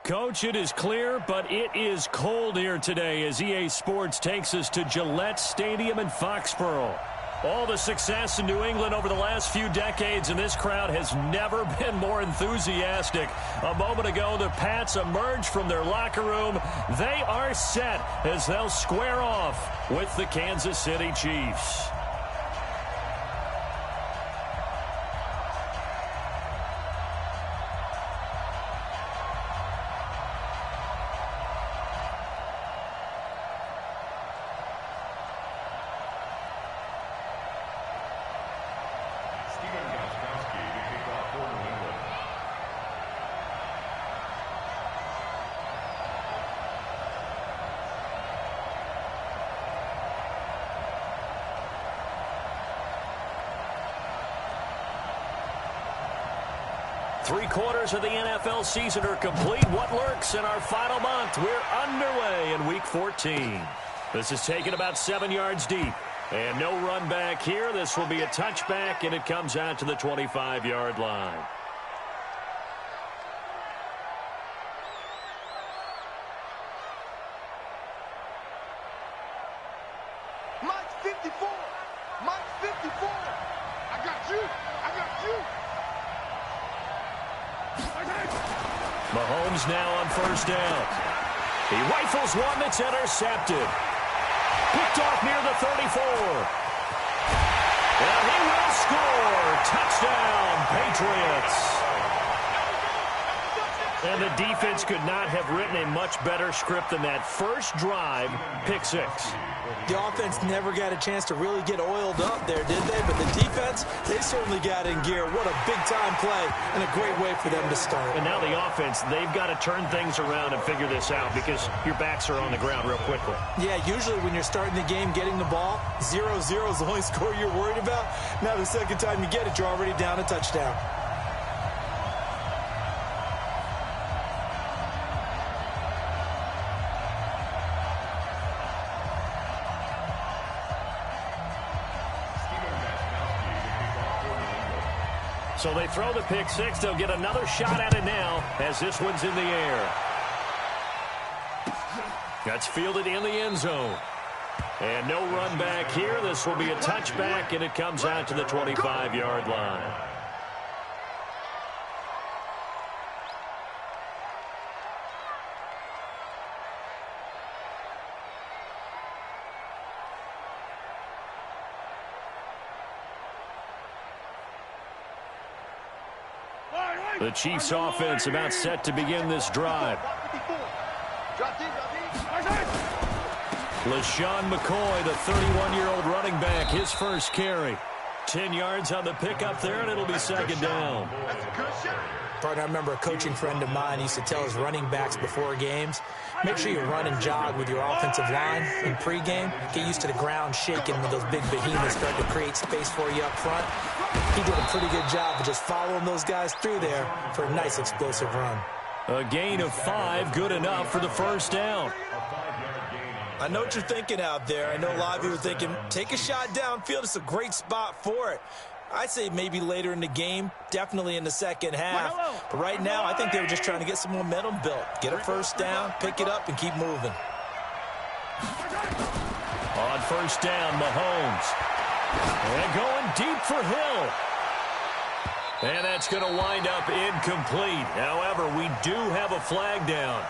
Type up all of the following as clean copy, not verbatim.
Coach, it is clear, but it is cold here today as EA Sports takes us to Gillette Stadium in Foxborough. All the success in New England over the last few decades, and this crowd has never been more enthusiastic. A moment ago, the Pats emerged from their locker room. They are set as they'll square off with the Kansas City Chiefs. Three-quarters of the NFL season are complete. What lurks in our final month? We're underway in Week 14. This is taken about 7 yards deep. And no run back here. This will be a touchback, and it comes out to the 25-yard line. Mike 54. Mike 54. I got you. I got you. Mahomes now on first down. He rifles one that's intercepted. Picked off near the 34. And he will score. Touchdown, Patriots. And the defense could not have written a much better script than that. First drive, pick six. The offense never got a chance to really get oiled up there, did they? But the defense, they certainly got in gear. What a big-time play and a great way for them to start. And now the offense, they've got to turn things around and figure this out because your backs are on the ground real quickly. Yeah, usually when you're starting the game, getting the ball, 0-0 is the only score you're worried about. Now the second time you get it, you're already down a touchdown. So they throw the pick six. They'll get another shot at it now as this one's in the air. That's fielded in the end zone. And no run back here. This will be a touchback, and it comes out to the 25-yard line. The Chiefs offense about set to begin this drive. LaShawn McCoy, the 31-year-old running back, his first carry. 10 yards on the pickup there, and it'll be second down. Partner, I remember a coaching friend of mine used to tell his running backs before games, make sure you run and jog with your offensive line in pregame. Get used to the ground shaking when those big behemoths start to create space for you up front. He did a pretty good job of just following those guys through there for a nice explosive run. A gain of 5, good enough for the first down. I know what you're thinking out there. I know a lot of you are thinking, take a shot downfield. It's a great spot for it. I'd say maybe later in the game, definitely in the second half. But right now, I think they were just trying to get some momentum built. Get a first down, pick it up, and keep moving. On first down, Mahomes. And going deep for Hill. And that's going to wind up incomplete. However, we do have a flag down.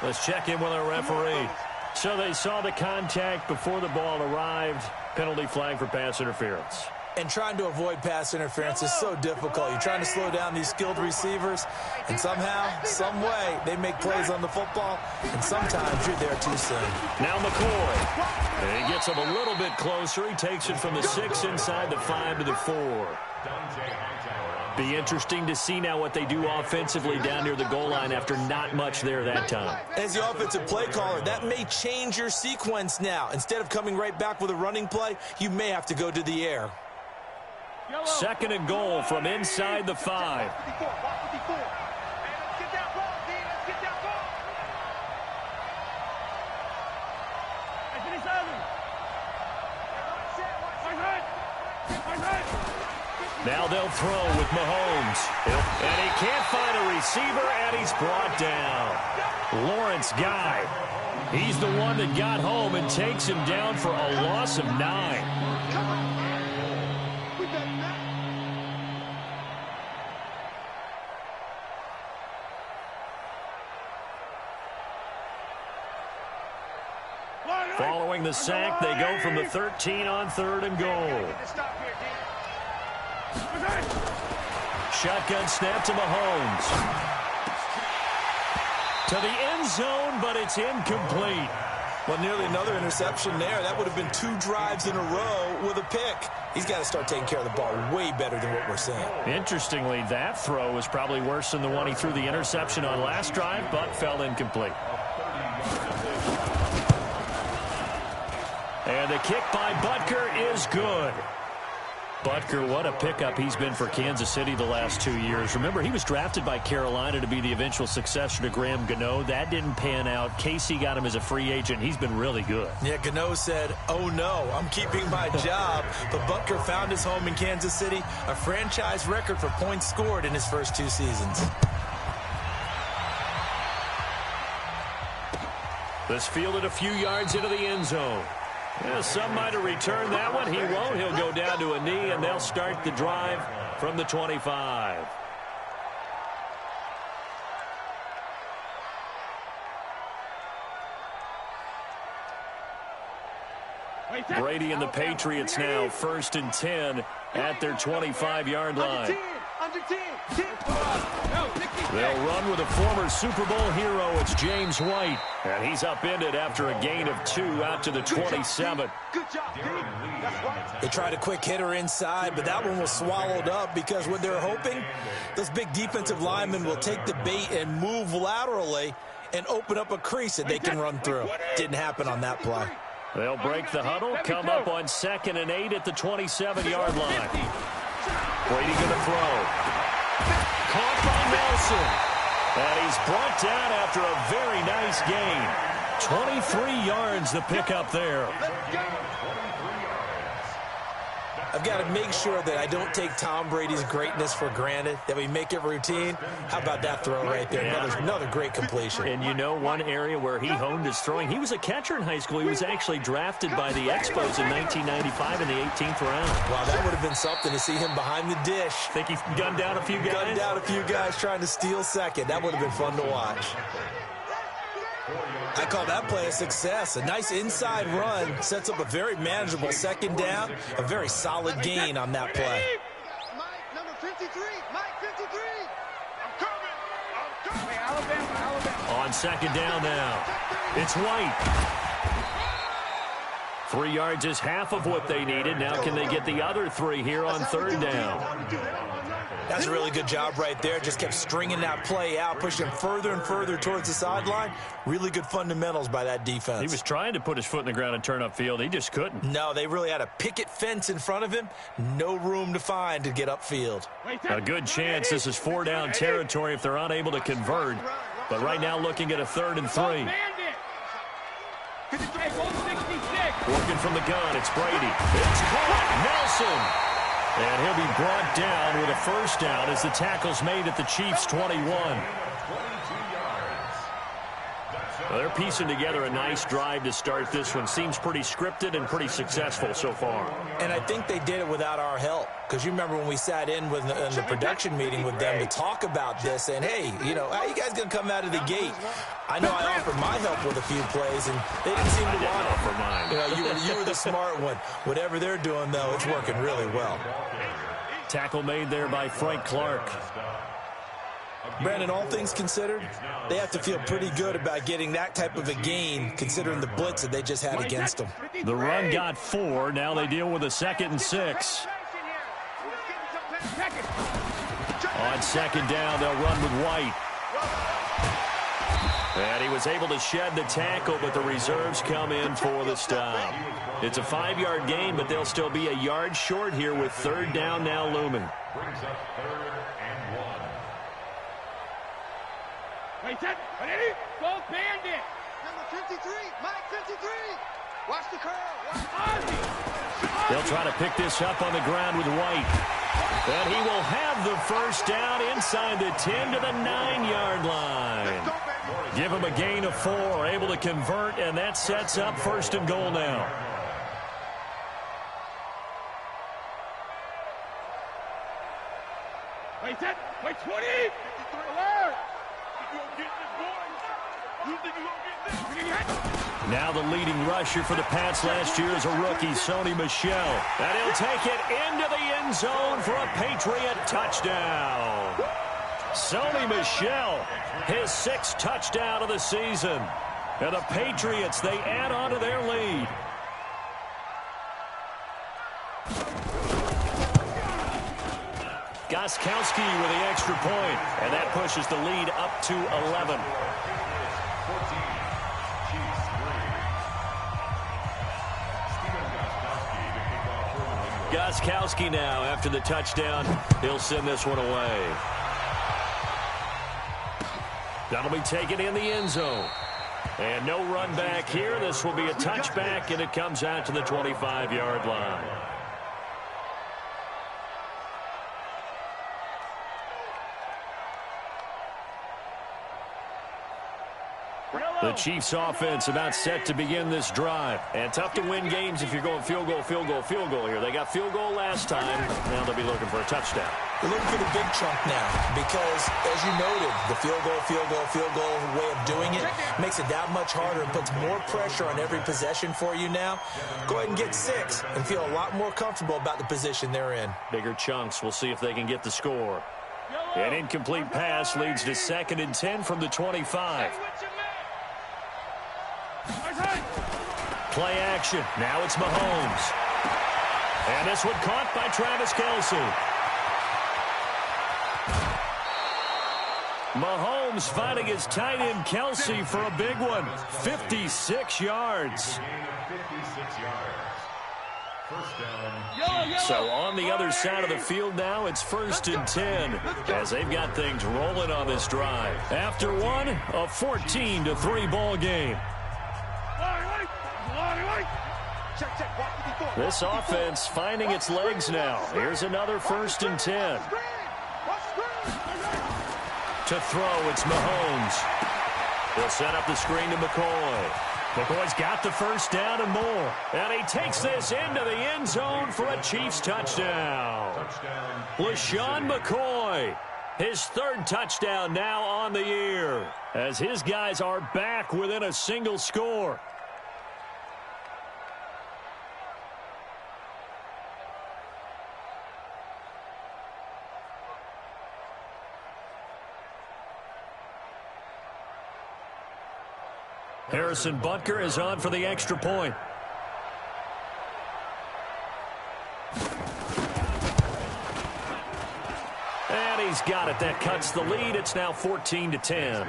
Let's check in with our referee. So they saw the contact before the ball arrived. Penalty flag for pass interference. And trying to avoid pass interference is so difficult. You're trying to slow down these skilled receivers, and somehow, some way, they make plays on the football, and sometimes you're there too soon. Now McCoy. And he gets him a little bit closer. He takes it from the 6 inside the 5 to the 4. Be interesting to see now what they do offensively down near the goal line after not much there that time. As the offensive play caller, that may change your sequence now. Instead of coming right back with a running play, you may have to go to the air. Second and goal from inside the 5. Now they'll throw with Mahomes. And he can't find a receiver, and he's brought down. Lawrence Guy. He's the one that got home and takes him down for a loss of 9. Come on. We better not. Following the sack, they go from the 13 on 3rd and goal. Shotgun snap to Mahomes. To the end zone, but it's incomplete. Well, nearly another interception there. That would have been 2 drives in a row with a pick. He's got to start taking care of the ball way better than what we're seeing. Interestingly, that throw was probably worse than the one he threw the interception on last drive, but fell incomplete. And the kick by Butker is good. Butker, what a pickup he's been for Kansas City the last 2 years. Remember, he was drafted by Carolina to be the eventual successor to Graham Gano. That didn't pan out. Casey got him as a free agent. He's been really good. Yeah, Gano said, oh no, I'm keeping my job. But Butker found his home in Kansas City, a franchise record for points scored in his first 2 seasons. This fielded a few yards into the end zone. Yeah, some might have returned that one. He won't. He'll go down to a knee, and they'll start the drive from the 25. Brady and the Patriots now 1st and 10 at their 25-yard line. Under 10. They'll run with a former Super Bowl hero. It's James White. And he's upended after a gain of 2 out to the 27. Good job, Pete. That's right. They tried a quick hitter inside, but that one was swallowed up because what they're hoping, those big defensive linemen will take the bait and move laterally and open up a crease that they can run through. Didn't happen on that play. They'll break the huddle, come up on 2nd and 8 at the 27-yard line. Brady going to throw. Caught by Nelson. And he's brought down after a very nice gain. 23 yards the pickup there. I've got to make sure that I don't take Tom Brady's greatness for granted, that we make it routine. How about that throw right there? Another great completion. And you know one area where he honed his throwing? He was a catcher in high school. He was actually drafted by the Expos in 1995 in the 18th round. Wow, that would have been something to see him behind the dish. Think he gunned down a few guys? Gunned down a few guys trying to steal second. That would have been fun to watch. I call that play a success. A nice inside run sets up a very manageable 2nd down. A very solid gain on that play. Mike, number 53. Mike, 53. I'm coming. Alabama. On 2nd down now, it's White. 3 yards is half of what they needed. Now can they get the other 3 here on 3rd down? That's a really good job right there. Just kept stringing that play out, pushing him further and further towards the sideline. Really good fundamentals by that defense. He was trying to put his foot in the ground and turn upfield. He just couldn't. No, they really had a picket fence in front of him. No room to find to get upfield. A good chance this is 4-down territory if they're unable to convert. But right now looking at a 3rd and 3. Working from the gun, it's Brady. It's caught. Nelson. And he'll be brought down with a 1st down as the tackle's made at the Chiefs' 21. Well, they're piecing together a nice drive to start this one. Seems pretty scripted and pretty successful so far. And I think they did it without our help. Because you remember when we sat in the production meeting with them to talk about this, saying, hey, you know, how are you guys going to come out of the gate? I know I offered my help with a few plays, and they didn't seem to want it. For mine. You know, you were the smart one. Whatever they're doing, though, it's working really well. Tackle made there by Frank Clark. Brandon, all things considered, they have to feel pretty good about getting that type of a gain, considering the blitz that they just had against them. The run got 4. Now they deal with a 2nd and 6. On 2nd down, they'll run with White. And he was able to shed the tackle, but the reserves come in for the stop. It's a 5-yard gain, but they'll still be a yard short here with 3rd down now looming. Go Bandit. Number 53. Mike, 53. Watch the curl. They'll try to pick this up on the ground with White. And he will have the first down inside the 10 to the 9-yard line. Give him a gain of 4, able to convert, and that sets up first and goal now. Wait 10, wait 20. Alert. You gonna get this, boys? You think you gonna get this? Now the leading rusher for the Pats last year is a rookie, Sony Michel. And he'll take it into the end zone for a Patriot touchdown. Sony Michel, his 6th touchdown of the season. And the Patriots, they add on to their lead. Gostkowski with the extra point, and that pushes the lead up to 11. Gostkowski now, after the touchdown, he'll send this one away. That'll be taken in the end zone. And no run back here. This will be a touchback, and it comes out to the 25-yard line. The Chiefs offense about set to begin this drive. And tough to win games if you're going field goal, field goal, field goal here. They got field goal last time. Now they'll be looking for a touchdown. They're looking for the big chunk now because, as you noted, the field goal way of doing it makes it that much harder and puts more pressure on every possession for you now. Go ahead and get 6 and feel a lot more comfortable about the position they're in. Bigger chunks. We'll see if they can get the score. An incomplete pass leads to 2nd and 10 from the 25. Play action. Now it's Mahomes. And this one caught by Travis Kelce. Mahomes finding his tight end Kelce for a big one. 56 yards. So on the other side of the field now, it's 1st and 10 as they've got things rolling on this drive. After one, a 14-3 ball game. This offense finding its legs now. Here's another 1st and 10. To throw, it's Mahomes. They'll set up the screen to McCoy. McCoy's got the first down and more. And he takes this into the end zone for a Chiefs touchdown. LaShawn McCoy, his 3rd touchdown now on the year, as his guys are back within a single score. Harrison Butker is on for the extra point. And he's got it. That cuts the lead. It's now 14-10.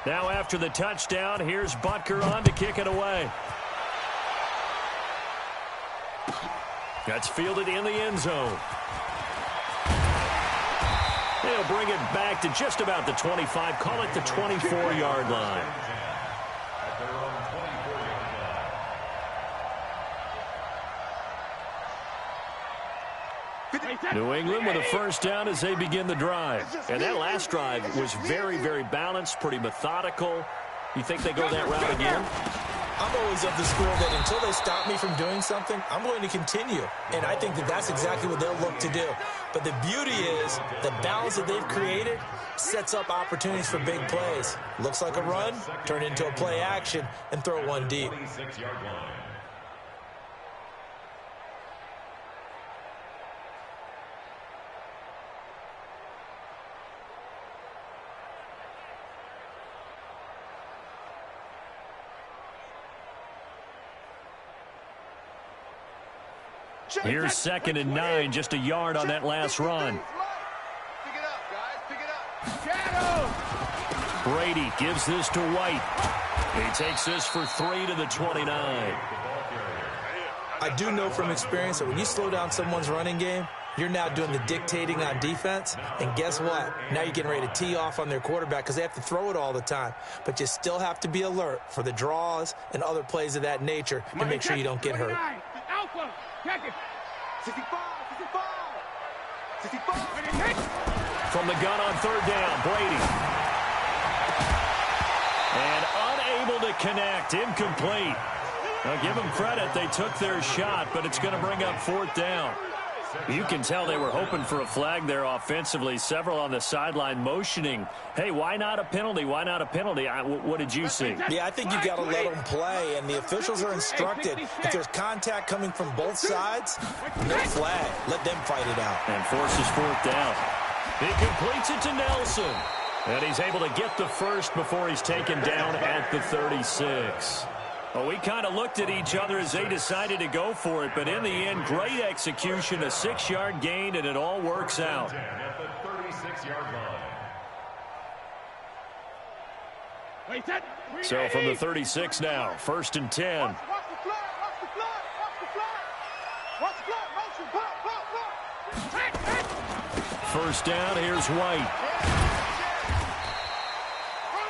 Now after the touchdown, here's Butker on to kick it away. That's fielded in the end zone. They'll bring it back to just about the 25, call it the 24-yard line. New England with a first down as they begin the drive. And that last drive was very, very balanced, pretty methodical. You think they go that route again? I'm always of the school that until they stop me from doing something, I'm going to continue. And I think that that's exactly what they'll look to do. But the beauty is the balance that they've created sets up opportunities for big plays. Looks like a run, turn into a play action, and throw one deep. Here's 2nd and 9, just a yard on that last run. Pick it up, guys. Pick it up. Shadow! Brady gives this to White. He takes this for 3 to the 29. I do know from experience that when you slow down someone's running game, you're now doing the dictating on defense. And guess what? Now you're getting ready to tee off on their quarterback because they have to throw it all the time. But you still have to be alert for the draws and other plays of that nature to make sure you don't get hurt. From the gun on third down, Brady. And unable to connect, incomplete. Now give them credit, they took their shot, but it's going to bring up fourth down. You can tell they were hoping for a flag there offensively. Several on the sideline motioning, hey, why not a penalty? Why not a penalty? What did you see? Yeah, I think you got to let them play, and the officials are instructed. If there's contact coming from both sides, no flag. Let them fight it out. And forces fourth down. He completes it to Nelson. And he's able to get the first before he's taken down at the 36. Well, we kind of looked at each other as they decided to go for it, but in the end, great execution, a 6-yard gain, and it all works out. At the 36-yard line. So from the 36 now, 1st and 10. Watch the flag, watch the flag, watch the flag. Watch the flag, motion, block. First down, here's White.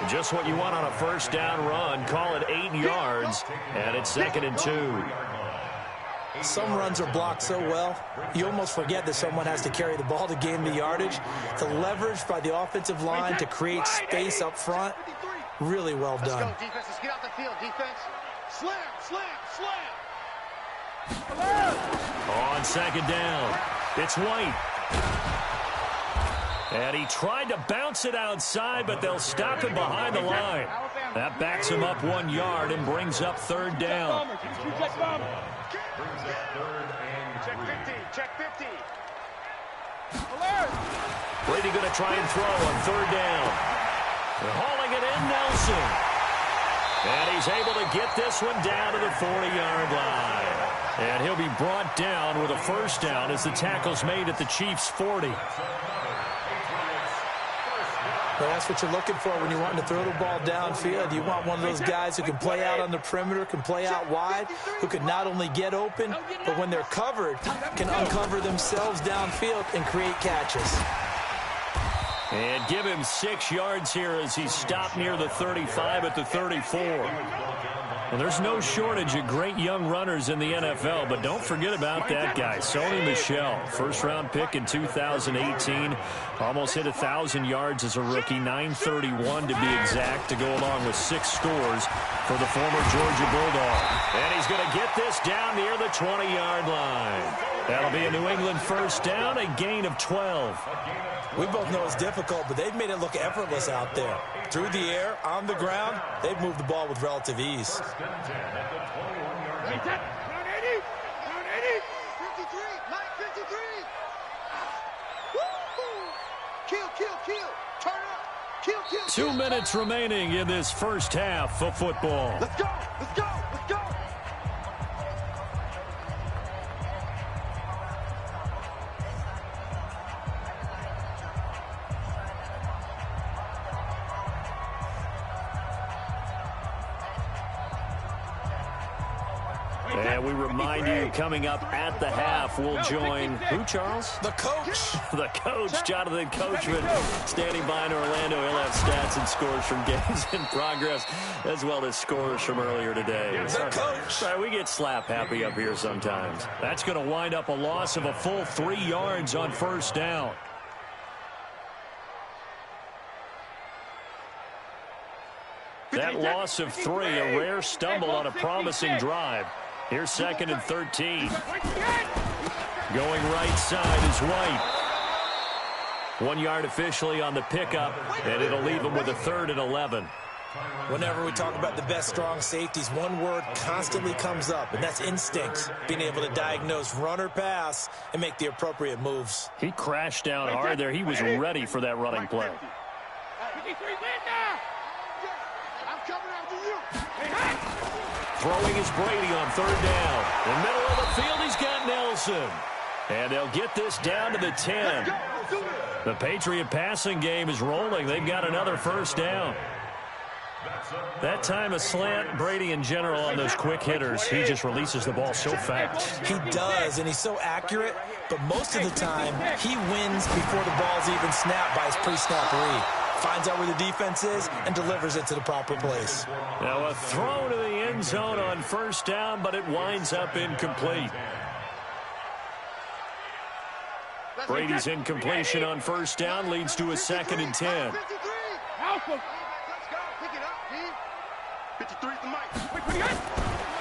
Just what you want on a first down run. Call it 8 yards, and it's 2nd and 2. Some runs are blocked so well, you almost forget that someone has to carry the ball to gain the yardage. The leverage by the offensive line to create space up front, really well done. Let's go, defense. Let's get out the field, defense. Slam, slam, slam. On 2nd down, it's White. And he tried to bounce it outside, but they'll stop him behind the line. That backs him up 1 yard and brings up 3rd down. Check 50, check 50. Brady going to try and throw on 3rd down. They're hauling it in, Nelson. And he's able to get this one down to the 40-yard line. And he'll be brought down with a first down as the tackle's made at the Chiefs' 40. Well, that's what you're looking for when you're wanting to throw the ball downfield. You want one of those guys who can play out on the perimeter, can play out wide, who can not only get open, but when they're covered, can uncover themselves downfield and create catches. And give him 6 yards here as he's stopped near the 35 at the 34. Well, there's no shortage of great young runners in the NFL, but don't forget about that guy, Sony Michel. First-round pick in 2018. Almost hit 1,000 yards as a rookie, 931 to be exact, to go along with 6 scores for the former Georgia Bulldog. And he's going to get this down near the 20-yard line. That'll be a New England first down, a gain of 12. We both know it's difficult, but they've made it look effortless out there. Through the air, on the ground, they've moved the ball with relative ease. 53, 953. Kill, kill, kill. Turn up. Kill, kill, 2 minutes remaining in this first half of football. Let's go, let's go, let's go. And we remind you, coming up at the half, we'll join who, Charles? The coach. The coach, Jonathan Coachman, standing by in Orlando. He'll have stats and scores from games in progress, as well as scores from earlier today. The coach. Sorry, we get slap happy up here sometimes. That's going to wind up a loss of a full 3 yards on first down. That loss of 3, a rare stumble on a promising drive. Here's 2nd and 13. Going right side is White. 1 yard officially on the pickup, and it'll leave him with a 3rd and 11. Whenever we talk about the best strong safeties, one word constantly comes up, and that's instinct. Being able to diagnose run or pass and make the appropriate moves. He crashed down hard there. He was ready for that running play. I'm coming after you. Throwing is Brady on 3rd down. In the middle of the field, he's got Nelson. And they'll get this down to the 10. Let's do it. The Patriot passing game is rolling. They've got another first down. That time a slant, Brady in general on those quick hitters, he just releases the ball so fast. He does, and he's so accurate, but most of the time he wins before the ball's even snapped by his pre-snap read. Finds out where the defense is and delivers it to the proper place. Now a throw to the end zone on first down, but it winds up incomplete. Brady's incompletion on first down leads to a 2nd and 10.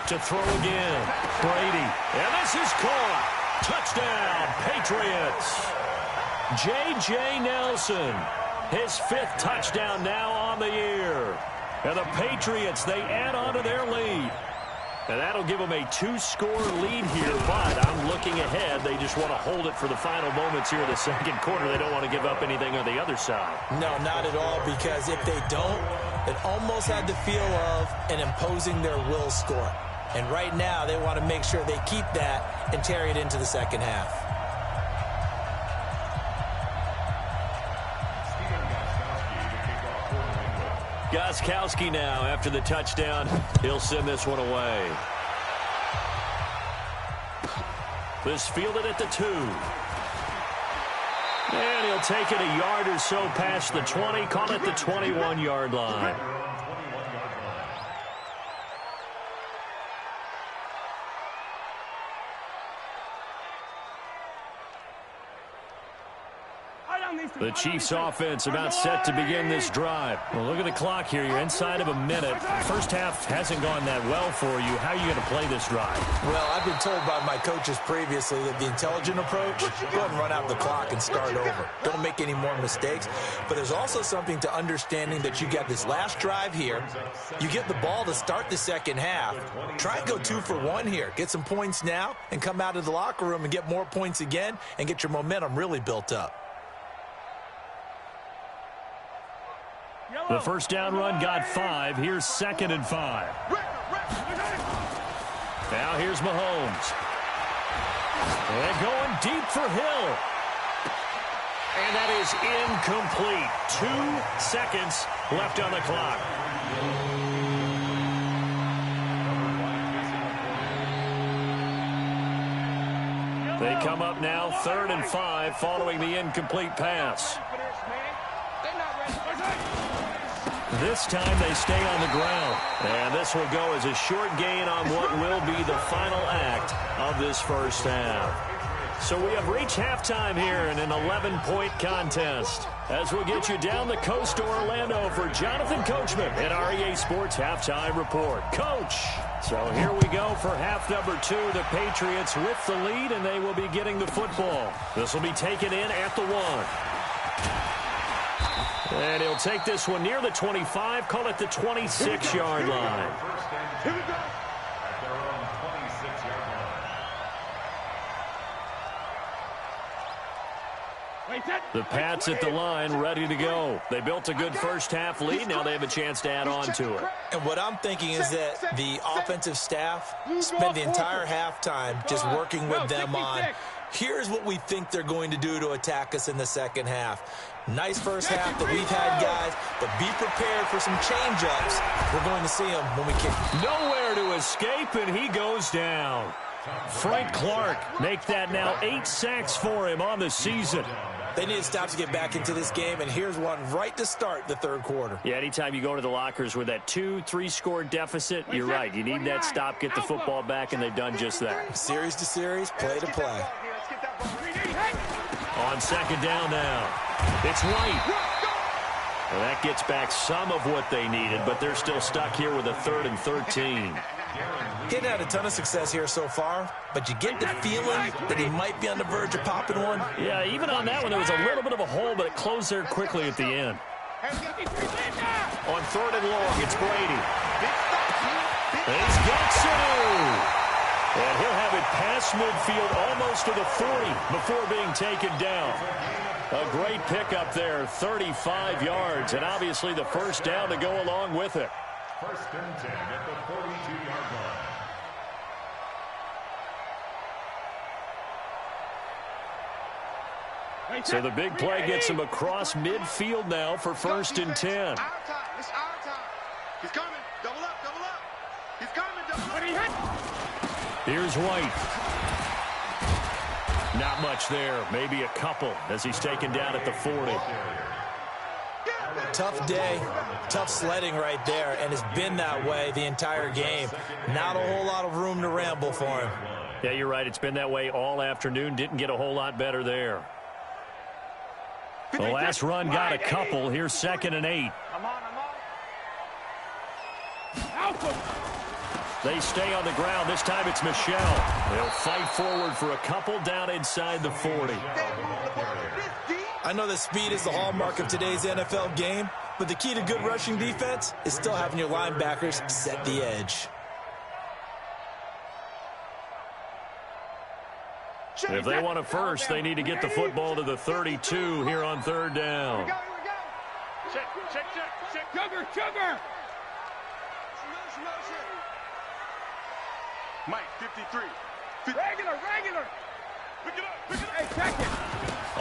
To throw again, Brady, and this is caught. Touchdown, Patriots. J.J. Nelson, his 5th touchdown now on the year. And the Patriots, they add on to their lead. And that'll give them a 2-score lead here, but I'm looking ahead. They just want to hold it for the final moments here in the 2nd quarter. They don't want to give up anything on the other side. No, not at all, because if they don't, it almost had the feel of an imposing their will score. And right now, they want to make sure they keep that and carry it into the second half. Gostkowski now after the touchdown. He'll send this one away. This fielded at the 2. And he'll take it a yard or so past the 20. Call it the 21-yard line. The Chiefs offense about set to begin this drive. Well, look at the clock here. You're inside of a minute. First half hasn't gone that well for you. How are you going to play this drive? Well, I've been told by my coaches previously that the intelligent approach, go ahead and run out the clock and start over. Don't make any more mistakes. But there's also something to understanding that you got this last drive here. You get the ball to start the second half. Try and go 2 for 1 here. Get some points now and come out of the locker room and get more points again and get your momentum really built up. The first down run got 5. Here's 2nd and 5. Now here's Mahomes. And going deep for Hill. And that is incomplete. 2 seconds left on the clock. They come up now 3rd and 5 following the incomplete pass. This time they stay on the ground. And this will go as a short gain on what will be the final act of this first half. So we have reached halftime here in an 11-point contest. As we'll get you down the coast to Orlando for Jonathan Coachman at our EA Sports Halftime Report. Coach, so here we go for half number 2. The Patriots with the lead, and they will be getting the football. This will be taken in at the 1. And he'll take this one near the 25, call it the 26-yard line. Here we go. The Pats at the line, ready to go. They built a good first half lead. Now they have a chance to add on to it. And what I'm thinking is that the offensive staff spend the entire halftime just working with them on, here's what we think they're going to do to attack us in the second half. Nice first half that we've had, guys, but be prepared for some change-ups. We're going to see them when we kick. Nowhere to escape, and he goes down. Frank Clark make that now 8 sacks for him on the season. They need to stop to get back into this game, and here's one right to start the third quarter. Yeah, anytime you go to the lockers with that 2-3 deficit, you're right. You need that stop, get the football back, and they've done just that. Series to series, play to play. On second down now, it's White. Well, that gets back some of what they needed, but they're still stuck here with a 3rd and 13. Getting had a ton of success here so far, but you get the feeling that he might be on the verge of popping one. Yeah, even on that one, there was a little bit of a hole, but it closed there quickly at the end. On 3rd and long, it's Brady. He's got two. And he'll have it past midfield almost to the 40 before being taken down. A great pickup there, 35 yards, and obviously the first down to go along with it. 1st and 10 at the 42-yard line. So the big play gets him across midfield now for 1st and 10. Our time. It's our time. He's coming. Double up. Double up. He's coming. Double up. Here's White. Not much there. Maybe a couple as he's taken down at the 40. Tough day, tough sledding right there, and it's been that way the entire game. Not a whole lot of room to ramble for him. Yeah, you're right. It's been that way all afternoon. Didn't get a whole lot better there. The last run got a couple. Here's 2nd and 8. They stay on the ground. This time it's Michelle. They'll fight forward for a couple down inside the 40. I know that speed is the hallmark of today's NFL game, but the key to good rushing defense is still having your linebackers set the edge. If they want a first, they need to get the football to the 32 here on 3rd down. Check. Sugar. Mike, 53. Regular. Pick it up. Hey, check it.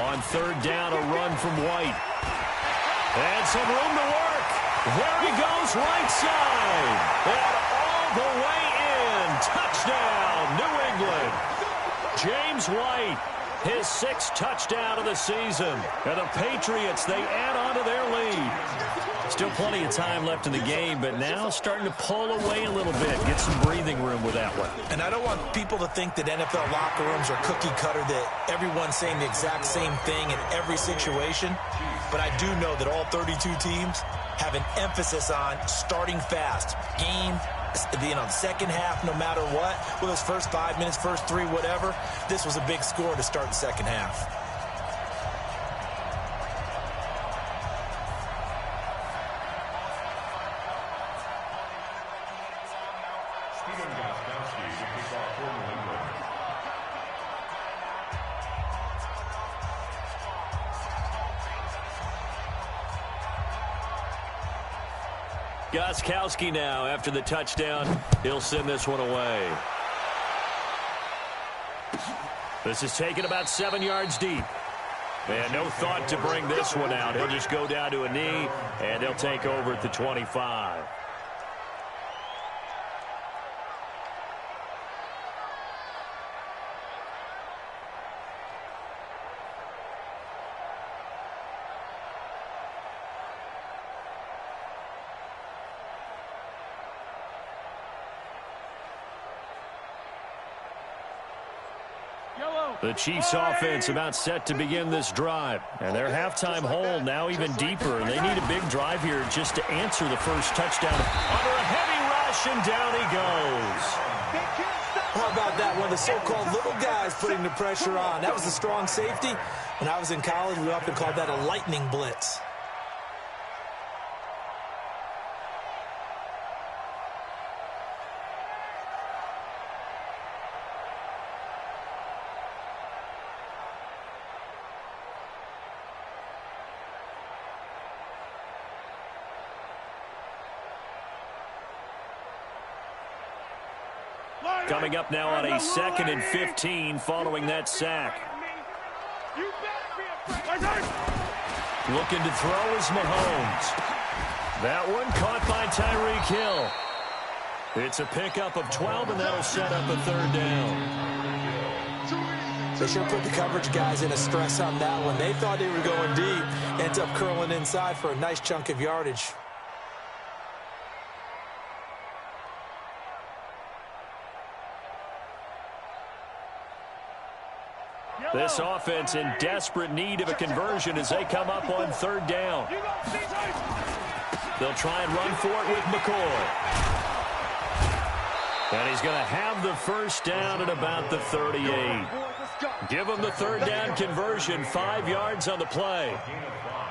On 3rd down, a run from White. And some room to work. There he goes, right side. And all the way in. Touchdown, New England. James White, his 6th touchdown of the season. And the Patriots, they add on to their lead. Still plenty of time left in the game, but now starting to pull away a little bit. Get some breathing room with that one. And I don't want people to think that NFL locker rooms are cookie cutter, that everyone's saying the exact same thing in every situation. But I do know that all 32 teams have an emphasis on starting fast. Game, the second half, no matter what, with those first 5 minutes, first 3, whatever, this was a big score to start the second half. Gostkowski now after the touchdown. He'll send this one away. This is taken about 7 yards deep. And no thought to bring this one out. He'll just go down to a knee, and they'll take over at the 25. The Chiefs offense about set to begin this drive. And their halftime hole now even deeper. And they need a big drive here just to answer the first touchdown. Under a heavy rush, and down he goes. How about that? One of the so-called little guys putting the pressure on. That was a strong safety. When I was in college, we often called that a lightning blitz. Coming up now on a 2nd and 15 following that sack. Looking to throw is Mahomes. That one caught by Tyreek Hill. It's a pickup of 12, and that'll set up a 3rd down. They sure put the coverage guys in a stress on that one. They thought they were going deep. Ends up curling inside for a nice chunk of yardage. This offense in desperate need of a conversion as they come up on 3rd down. They'll try and run for it with McCoy. And he's going to have the first down at about the 38. Give him the 3rd down conversion, 5 yards on the play.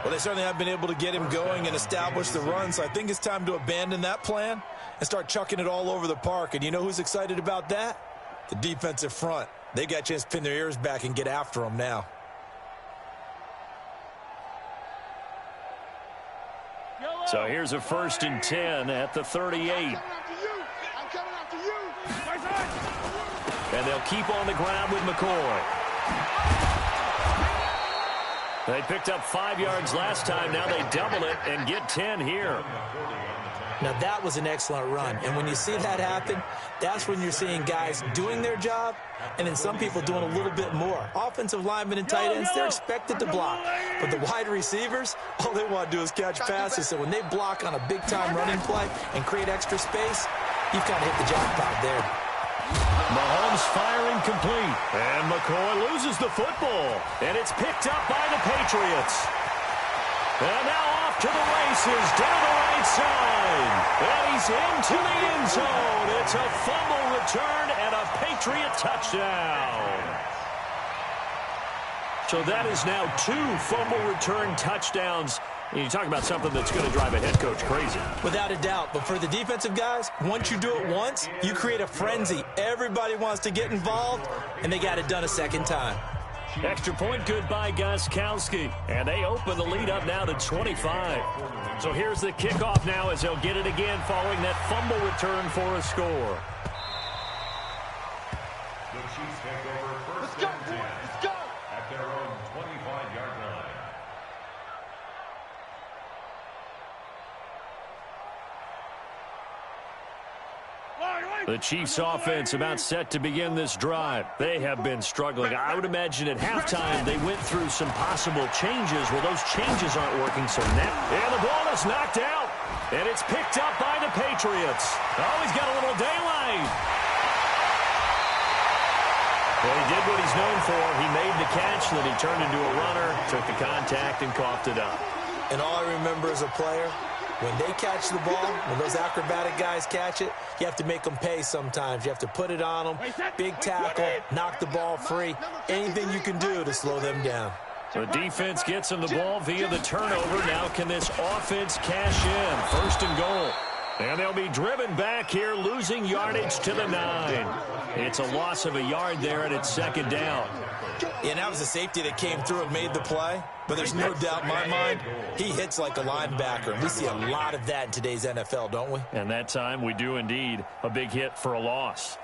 Well, they certainly have been able to get him going and establish the run, so I think it's time to abandon that plan and start chucking it all over the park. And you know who's excited about that? The defensive front. They got a chance to pin their ears back and get after them now. So here's a 1st and 10 at the 38. And they'll keep on the ground with McCoy. They picked up 5 yards last time. Now they double it and get 10 here. Now, that was an excellent run. And when you see that happen, that's when you're seeing guys doing their job and then some people doing a little bit more. Offensive linemen and tight ends, they're expected to block. But the wide receivers, all they want to do is catch passes. So when they block on a big-time running play and create extra space, you've kind of hit the jackpot there. Mahomes firing complete. And McCoy loses the football. And it's picked up by the Patriots. And now off to the races, down the right side. And he's into the end zone. It's a fumble return and a Patriot touchdown. So that is now 2 fumble return touchdowns. And you talk about something that's going to drive a head coach crazy. Without a doubt. But for the defensive guys, once you do it once, you create a frenzy. Everybody wants to get involved, and they got it done a second time. Extra point good by Gostkowski. And they open the lead up now to 25. So here's the kickoff now as they'll get it again following that fumble return for a score. The Chiefs take over first Let's go, and 10 boys. Let's go. at their own 25-yard line. The Chiefs offense about set to begin this drive. They have been struggling. I would imagine at halftime they went through some possible changes. Well, those changes aren't working, so now. And the ball is knocked out. And it's picked up by the Patriots. Oh, he's got a little daylight. Well, he did what he's known for. He made the catch, then he turned into a runner, took the contact, and coughed it up. And all I remember as a player, when they catch the ball, when those acrobatic guys catch it, you have to make them pay sometimes. You have to put it on them, big tackle, knock the ball free, anything you can do to slow them down. The defense gets him the ball via the turnover. Now can this offense cash in? 1st and goal. And they'll be driven back here, losing yardage to the 9. It's a loss of a yard there, and it's 2nd down. Yeah, and that was a safety that came through and made the play. But there's no doubt in my mind, he hits like a linebacker. And we see a lot of that in today's NFL, don't we? And that time we do indeed. A big hit for a loss.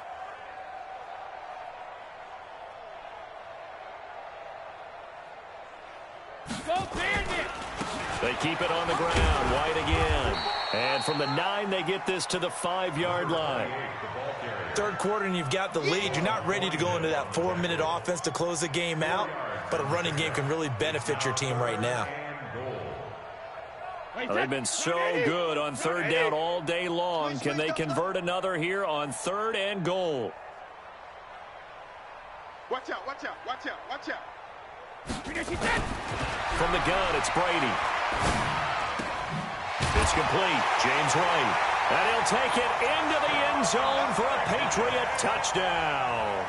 They keep it on the ground. White again. And from the 9, they get this to the 5-yard line. 3rd quarter and you've got the lead. You're not ready to go into that 4-minute offense to close the game out, but a running game can really benefit your team right now. Well, they've been so good on 3rd down all day long. Can they convert another here on 3rd and goal? Watch out, watch out, watch out, watch out. From the gun, it's Brady. It's complete. James White. And he'll take it into the end zone for a Patriot touchdown.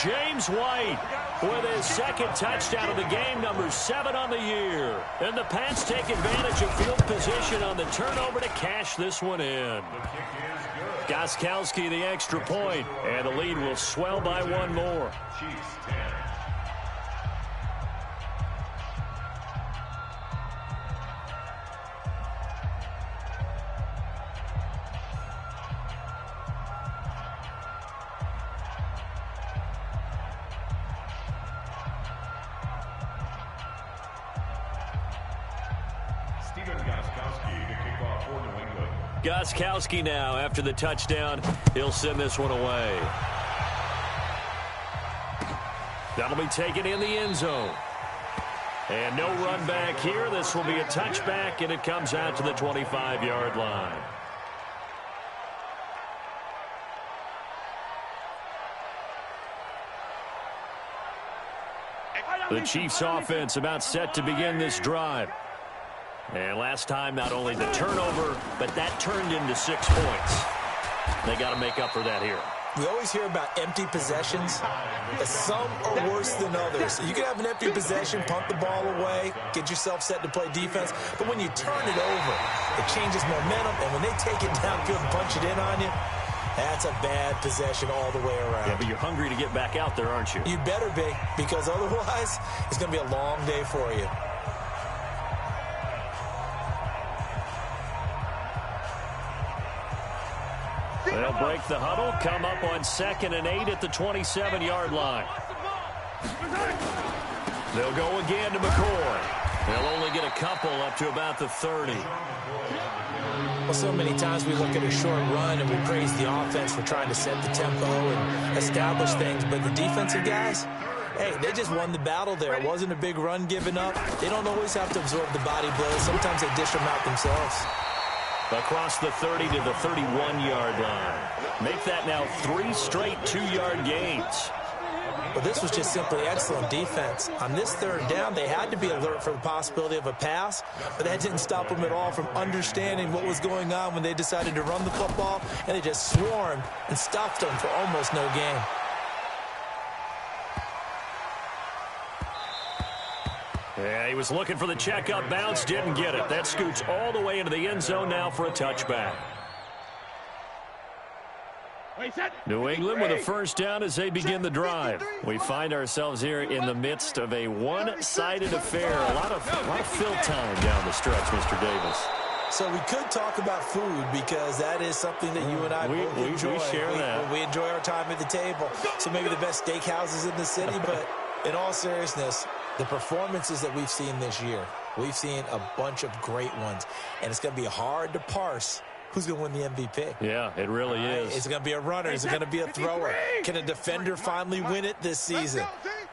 James White with his 2nd touchdown of the game, number 7 on the year. And the Pats take advantage of field position on the turnover to cash this one in. Gostkowski the extra point, and the lead will swell by 1 more. Chiefs 10. Gostkowski now after the touchdown. He'll send this one away. That'll be taken in the end zone. And no run back here. This will be a touchback, and it comes out to the 25-yard line. The Chiefs offense about set to begin this drive. And last time, not only the turnover, but that turned into 6 points. They got to make up for that here. We always hear about empty possessions. Some are worse than others. You can have an empty possession, punt the ball away, get yourself set to play defense. But when you turn it over, it changes momentum. And when they take it downfield and punch it in on you, that's a bad possession all the way around. Yeah, but you're hungry to get back out there, aren't you? You better be, because otherwise it's going to be a long day for you. They'll break the huddle, come up on 2nd and 8 at the 27-yard line. They'll go again to McCoy. They'll only get a couple up to about the 30. Well, so many times we look at a short run and we praise the offense for trying to set the tempo and establish things, but the defensive guys, hey, they just won the battle there. It wasn't a big run given up. They don't always have to absorb the body blows. Sometimes they dish them out themselves. Across the 30 to the 31-yard line. Make that now 3 straight 2-yard gains. Well, this was just simply excellent defense. On this third down, they had to be alert for the possibility of a pass, but that didn't stop them at all from understanding what was going on when they decided to run the football, and they just swarmed and stuffed them for almost no gain. Yeah, he was looking for the checkup bounce, didn't get it. That scoots all the way into the end zone now for a touchback. New England with a first down as they begin the drive. We find ourselves here in the midst of a one-sided affair. A lot of fill time down the stretch, Mr. Davis. So we could talk about food because that is something that you and I both enjoy. We share that. We enjoy our time at the table. So maybe the best steakhouses in the city, but in all seriousness, the performances that we've seen this year, we've seen a bunch of great ones, and it's going to be hard to parse who's going to win the MVP. Yeah, it really is. Is it going to be a runner? Is it going to be a thrower? Can a defender finally win it this season?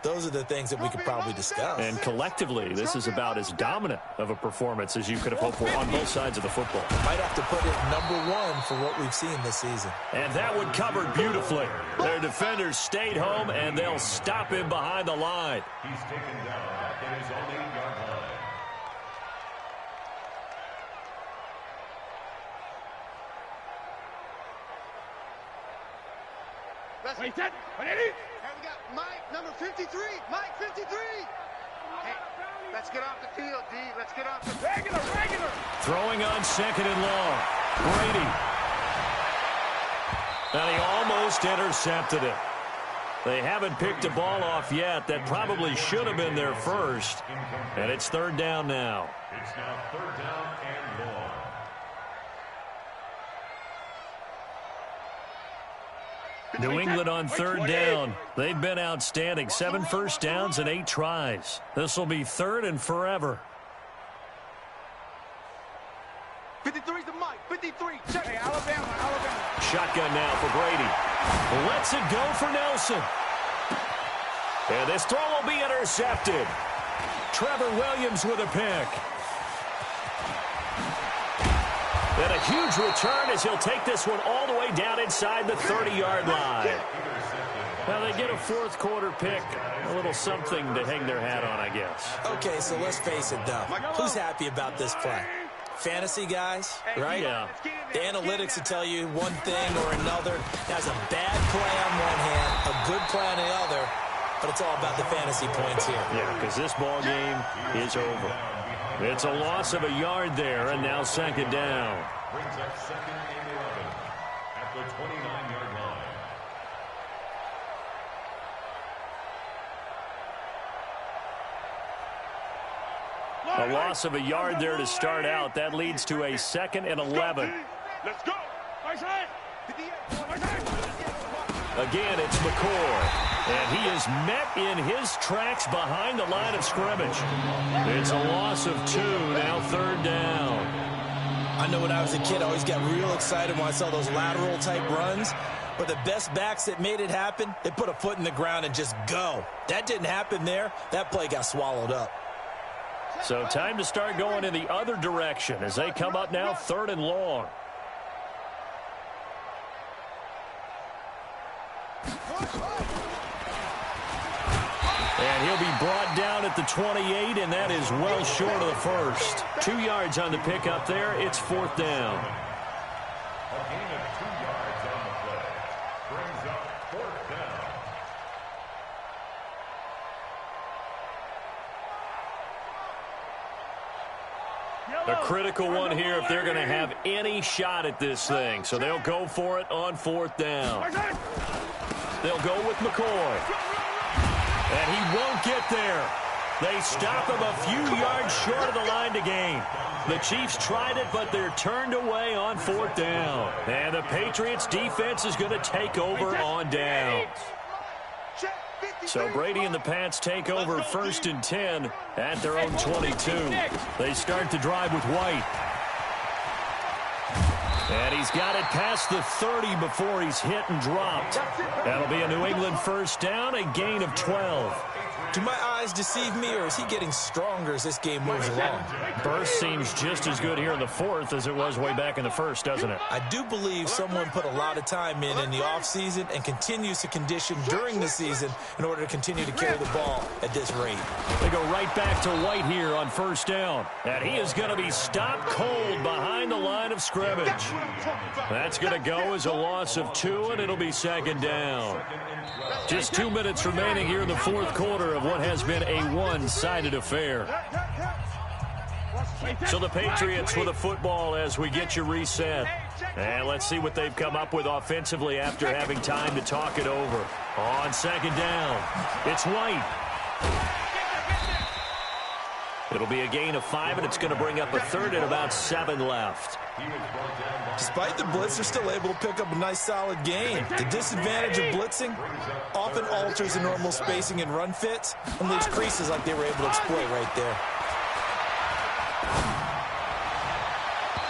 Those are the things that we could probably discuss. And collectively, this is about as dominant of a performance as you could have hoped for on both sides of the football. Might have to put it #1 for what we've seen this season. And that one covered beautifully. Their defenders stayed home, and they'll stop him behind the line. He's taken down at his own 8-yard line. Wait, set. Here we got Mike, number 53. Mike, 53. Hey, let's get off the field, D. Let's get off the regular. Throwing on 2nd and long. Brady. And he almost intercepted it. They haven't picked a ball off yet. That probably should have been their first. And it's 3rd down now. It's now 3rd down and long. New England on 3rd down. They've been outstanding. 7 first downs and 8 tries. This will be 3rd and forever. 53's the Mike. 53. Check. Hey, Alabama. Shotgun now for Brady. Lets it go for Nelson. And this throw will be intercepted. Trevor Williams with a pick. And a huge return as he'll take this one all the way down inside the 30-yard line. Now they get a 4th quarter pick. A little something to hang their hat on, I guess. Okay, so let's face it, though. Who's happy about this play? Fantasy guys, right? Yeah. The analytics will tell you one thing or another. That's a bad play on one hand, a good play on the other, but it's all about the fantasy points here. Yeah, because this ball game is over. It's a loss of a yard there, and now 2nd down. Brings up 2nd and 11 at the 29-yard line. A loss of a yard there to start out. That leads to a 2nd and 11. Let's go. Again, it's McCoy. And he is met in his tracks behind the line of scrimmage. It's a loss of 2, now 3rd down. I know when I was a kid, I always got real excited when I saw those lateral-type runs. But the best backs that made it happen, they put a foot in the ground and just go. That didn't happen there. That play got swallowed up. So time to start going in the other direction as they come up now 3rd and long. And he'll be brought down at the 28, and that is well short of the first. 2 yards on the pickup there. It's 4th down. A gain of 2 yards on the play. Brings up 4th down. A critical one here if they're going to have any shot at this thing. So they'll go for it on 4th down. They'll go with McCoy. And he won't get there. They stop him a few yards short of the line to gain. The Chiefs tried it, but they're turned away on 4th down. And the Patriots defense is going to take over on downs. Check. So Brady and the Pats take over 1st and 10 at their own 22. They start the drive with White. And he's got it past the 30 before he's hit and dropped. That'll be a New England first down, a gain of 12. Do my eyes deceive me, or is he getting stronger as this game moves along? Burst seems just as good here in the 4th as it was way back in the 1st, doesn't it? I do believe someone put a lot of time in the offseason and continues to condition during the season in order to continue to carry the ball at this rate. They go right back to White here on 1st down. And he is going to be stopped cold behind the line of scrimmage. That's going to go as a loss of 2, and it'll be 2nd down. Just 2 minutes remaining here in the 4th quarter of what has been a one-sided affair. So the Patriots with the football as we get you reset. And let's see what they've come up with offensively after having time to talk it over. On 2nd down, it's White. It'll be a gain of 5, and it's going to bring up a 3rd and about 7 left. Despite the blitz, they're still able to pick up a nice solid gain. The disadvantage of blitzing often alters the normal spacing and run fits and leaves creases like they were able to exploit right there.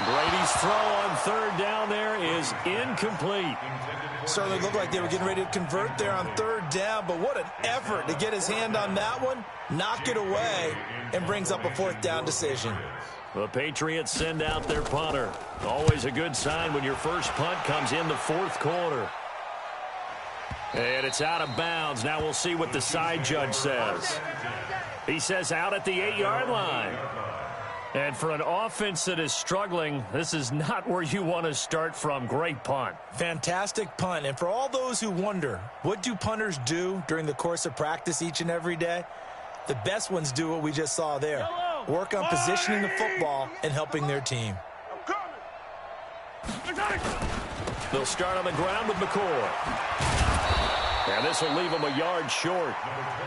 Brady's throw on 3rd down there is incomplete. Certainly looked like they were getting ready to convert there on 3rd down, but what an effort to get his hand on that one, knock it away, and brings up a 4th down decision. The Patriots send out their punter. Always a good sign when your first punt comes in the 4th quarter. And it's out of bounds. Now we'll see what the side judge says. He says out at the 8-yard line. And for an offense that is struggling, this is not where you want to start from. Great punt. Fantastic punt. And for all those who wonder, what do punters do during the course of practice each and every day? The best ones do what we just saw there. Work on positioning the football and helping their team. They'll start on the ground with McCoy. And this will leave them a yard short.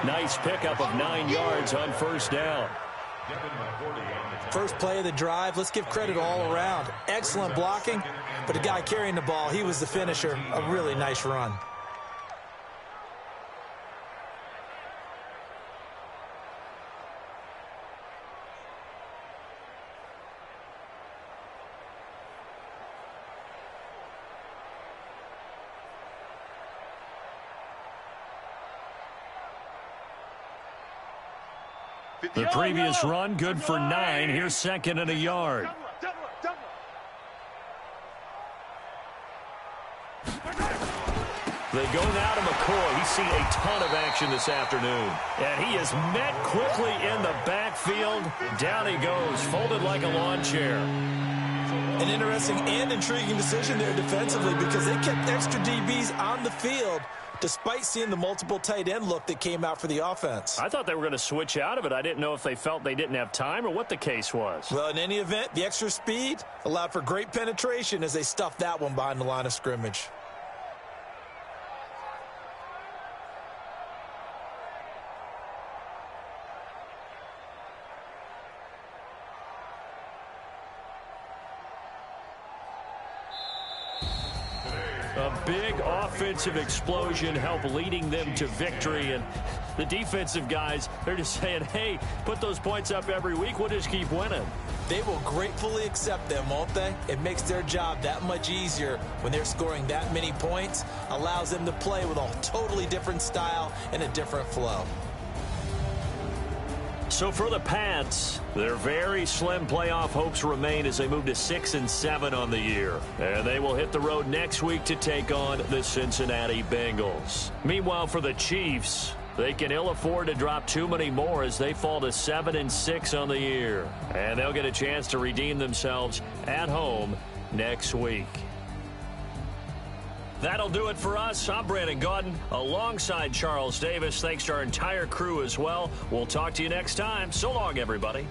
Nice pickup of 9 yards on 1st down. First play of the drive, let's give credit all around. Excellent blocking, but the guy carrying the ball, he was the finisher. A really nice run. The previous run, good for 9. Here's 2nd and a yard. They go now to McCoy. He's seen a ton of action this afternoon. And he is met quickly in the backfield. Down he goes, folded like a lawn chair. An interesting and intriguing decision there defensively because they kept extra DBs on the field despite seeing the multiple tight end look that came out for the offense. I thought they were going to switch out of it. I didn't know if they felt they didn't have time or what the case was. Well, in any event, the extra speed allowed for great penetration as they stuffed that one behind the line of scrimmage. A big offensive explosion helped leading them to victory. And the defensive guys, they're just saying, hey, put those points up every week. We'll just keep winning. They will gratefully accept them, won't they? It makes their job that much easier when they're scoring that many points. Allows them to play with a totally different style and a different flow. So for the Pats, their very slim playoff hopes remain as they move to 6-7 on the year. And they will hit the road next week to take on the Cincinnati Bengals. Meanwhile, for the Chiefs, they can ill afford to drop too many more as they fall to 7-6 on the year. And they'll get a chance to redeem themselves at home next week. That'll do it for us. I'm Brandon Gaudin alongside Charles Davis. Thanks to our entire crew as well. We'll talk to you next time. So long, everybody.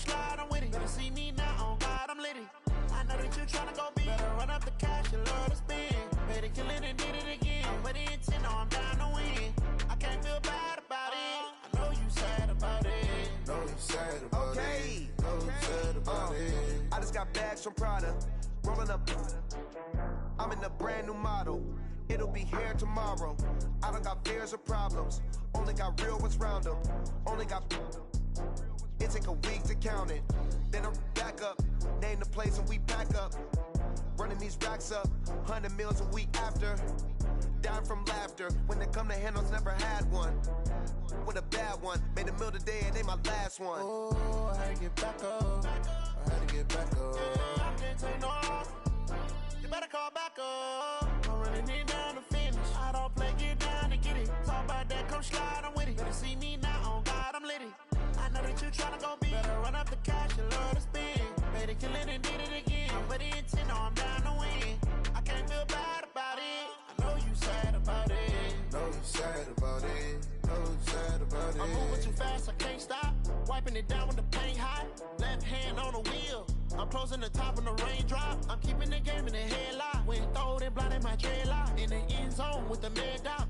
slide, I'm with it. Better see me now, on God, I'm litty. I know that you tryna go big. Better run up the cash, you love to spend. Made it, kill it, and did it again. But the intent, no, I'm down to win. I can't feel bad about it. I know you sad about it. Know you sad about it. Know you sad about it. I just got bags from Prada. Rolling up. I'm in a brand new model. It'll be here tomorrow. I don't got fears or problems. Only got real ones round them. Only got. It take a week to count it. Then I'm back up. Name the place and we back up. Running these racks up. 100 meals a week after. Dying from laughter. When it come to handles, never had one. With a bad one. Made a meal today and they my last one. Oh, I had to get back up. I had to get back up. I can't take no off. You better call back up. I'm running it down to finish. I don't play, get down to get it. Talk about that, come slide, I'm with it. Better see me now, on God, I'm litty. I know that you tryna go big. Better run up the cash, you love to spend. Made it, kill it, and did it again. But the intent, no, I'm down to win. I can't feel bad about it. I know you sad about it. Know you sad about it. Know you sad about it. I'm moving too fast, I can't stop. Wiping it down with the paint hot. Left hand on the wheel. I'm closing the top on the raindrop. I'm keeping the game in the headlock. When throwed and blinded my dreadlock. In the end zone with the mad dot.